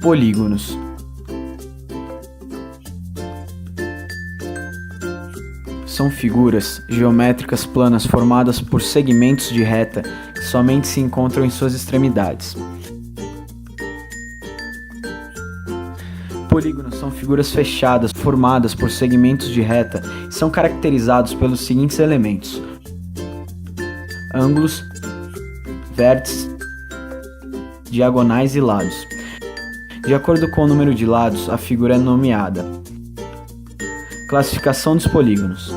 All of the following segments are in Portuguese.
Polígonos são figuras geométricas planas formadas por segmentos de reta que somente se encontram em suas extremidades. Polígonos são figuras fechadas formadas por segmentos de reta e são caracterizados pelos seguintes elementos: ângulos, vértices, diagonais e lados. De acordo com o número de lados, a figura é nomeada. Classificação dos polígonos: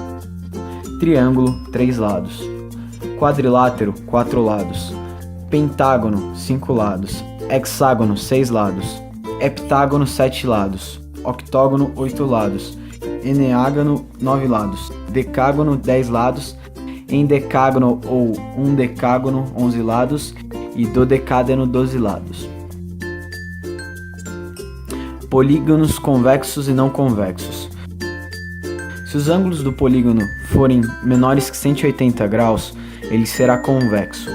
triângulo, 3 lados; quadrilátero, 4 lados; pentágono, 5 lados; hexágono, 6 lados; heptágono, 7 lados; octógono, 8 lados; eneágono, 9 lados; decágono, 10 lados; endecágono ou undecágono, 11 lados; e dodecágono, 12 lados. Polígonos convexos e não convexos. Se os ângulos do polígono forem menores que 180 graus, ele será convexo.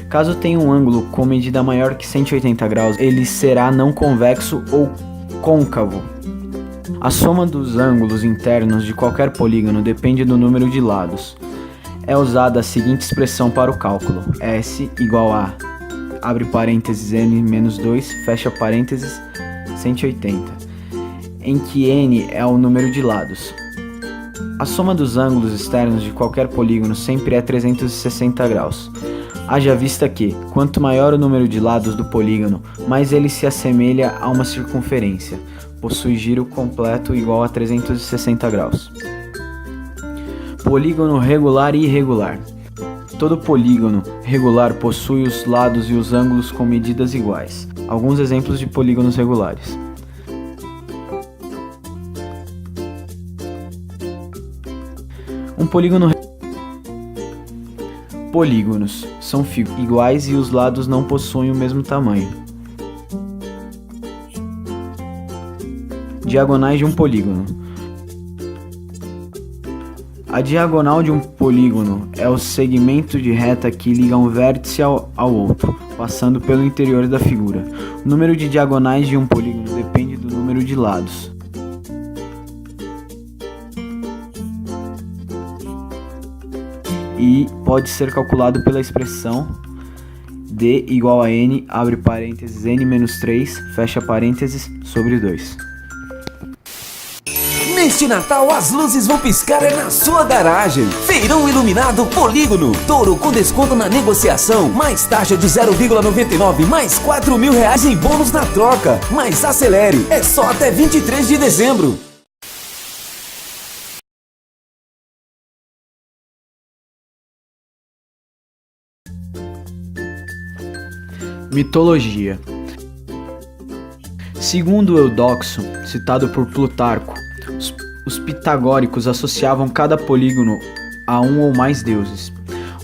Caso tenha um ângulo com medida maior que 180 graus, ele será não convexo ou côncavo. A soma dos ângulos internos de qualquer polígono depende do número de lados. É usada a seguinte expressão para o cálculo: S igual a, abre parênteses, n menos 2, fecha parênteses, 180, em que n é o número de lados. A soma dos ângulos externos de qualquer polígono sempre é 360 graus. Haja vista que, quanto maior o número de lados do polígono, mais ele se assemelha a uma circunferência. Possui giro completo igual a 360 graus. Polígono regular e irregular. Todo polígono regular possui os lados e os ângulos com medidas iguais. Alguns exemplos de polígonos regulares: um polígono. Polígonos são figuras iguais e os lados não possuem o mesmo tamanho. Diagonais de um polígono. A diagonal de um polígono é o segmento de reta que liga um vértice ao outro, passando pelo interior da figura. O número de diagonais de um polígono depende do número de lados. E pode ser calculado pela expressão D igual a N, abre parênteses, N menos 3, fecha parênteses, sobre 2. Neste Natal, as luzes vão piscar na sua garagem. Feirão iluminado Polígono. Touro com desconto na negociação. Mais taxa de 0,99, mais R$4.000 em bônus na troca. Mas acelere, é só até 23 de dezembro. Mitologia. Segundo Eudoxo, citado por Plutarco, os pitagóricos associavam cada polígono a um ou mais deuses.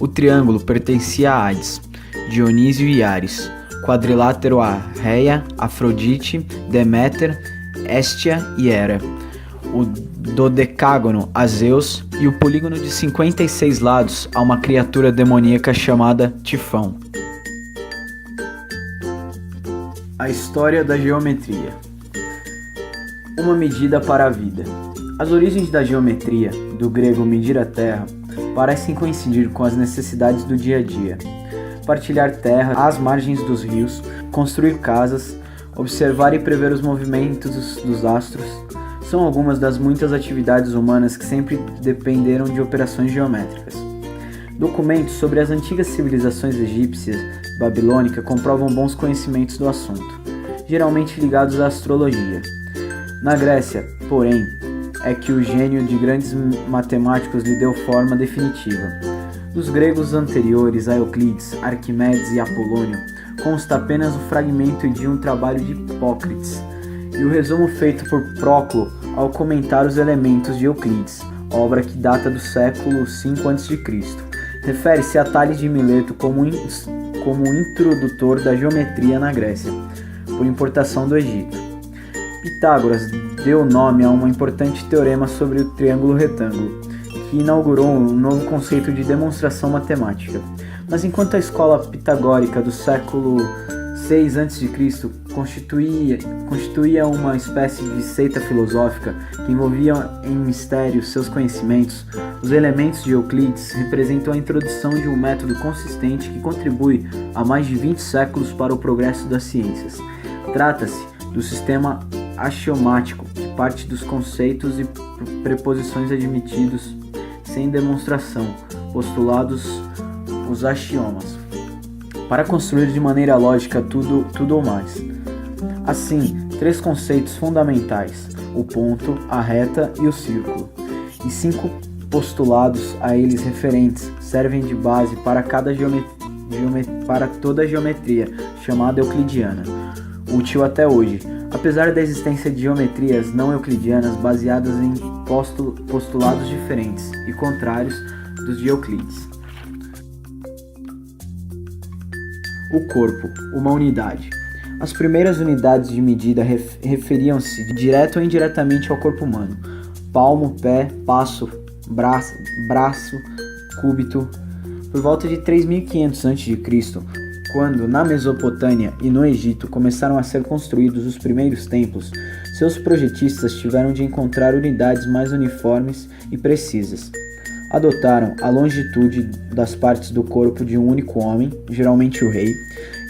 O triângulo pertencia a Hades, Dionísio e Ares, quadrilátero a Reia, Afrodite, Deméter, Hestia e Hera, o dodecágono a Zeus e o polígono de 56 lados a uma criatura demoníaca chamada Tifão. A história da geometria. Uma medida para a vida. As origens da geometria, do grego medir a terra, parecem coincidir com as necessidades do dia a dia. Partilhar terra às margens dos rios, construir casas, observar e prever os movimentos dos astros, são algumas das muitas atividades humanas que sempre dependeram de operações geométricas. Documentos sobre as antigas civilizações egípcias e babilônica comprovam bons conhecimentos do assunto, geralmente ligados à astrologia. Na Grécia, porém, é que o gênio de grandes matemáticos lhe deu forma definitiva. Dos gregos anteriores a Euclides, Arquimedes e Apolônio, consta apenas o fragmento de um trabalho de Hipócrates e o resumo feito por Próclo ao comentar os elementos de Euclides, obra que data do século V a.C. Refere-se a Tales de Mileto como introdutor da geometria na Grécia, por importação do Egito. Pitágoras deu nome a um importante teorema sobre o triângulo retângulo, que inaugurou um novo conceito de demonstração matemática. Mas enquanto a escola pitagórica do século 6 a.C. constituía uma espécie de seita filosófica que envolvia em mistérios seus conhecimentos. Os elementos de Euclides representam a introdução de um método consistente que contribui há mais de 20 séculos para o progresso das ciências. Trata-se do sistema axiomático, que parte dos conceitos e preposições admitidos sem demonstração, postulados os axiomas, para construir de maneira lógica tudo ou mais. Assim, 3 conceitos fundamentais: o ponto, a reta e o círculo, e 5 postulados a eles referentes servem de base para toda a geometria chamada euclidiana, útil até hoje, apesar da existência de geometrias não euclidianas baseadas em postulados diferentes e contrários dos de Euclides. O corpo, uma unidade. As primeiras unidades de medida referiam-se direto ou indiretamente ao corpo humano: palmo, pé, passo, braço, cúbito. Por volta de 3500 a.C., quando na Mesopotâmia e no Egito começaram a ser construídos os primeiros templos, seus projetistas tiveram de encontrar unidades mais uniformes e precisas. Adotaram a longitude das partes do corpo de um único homem, geralmente o rei,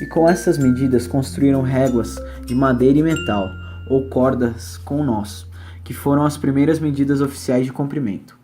e com essas medidas construíram réguas de madeira e metal, ou cordas com nós, que foram as primeiras medidas oficiais de comprimento.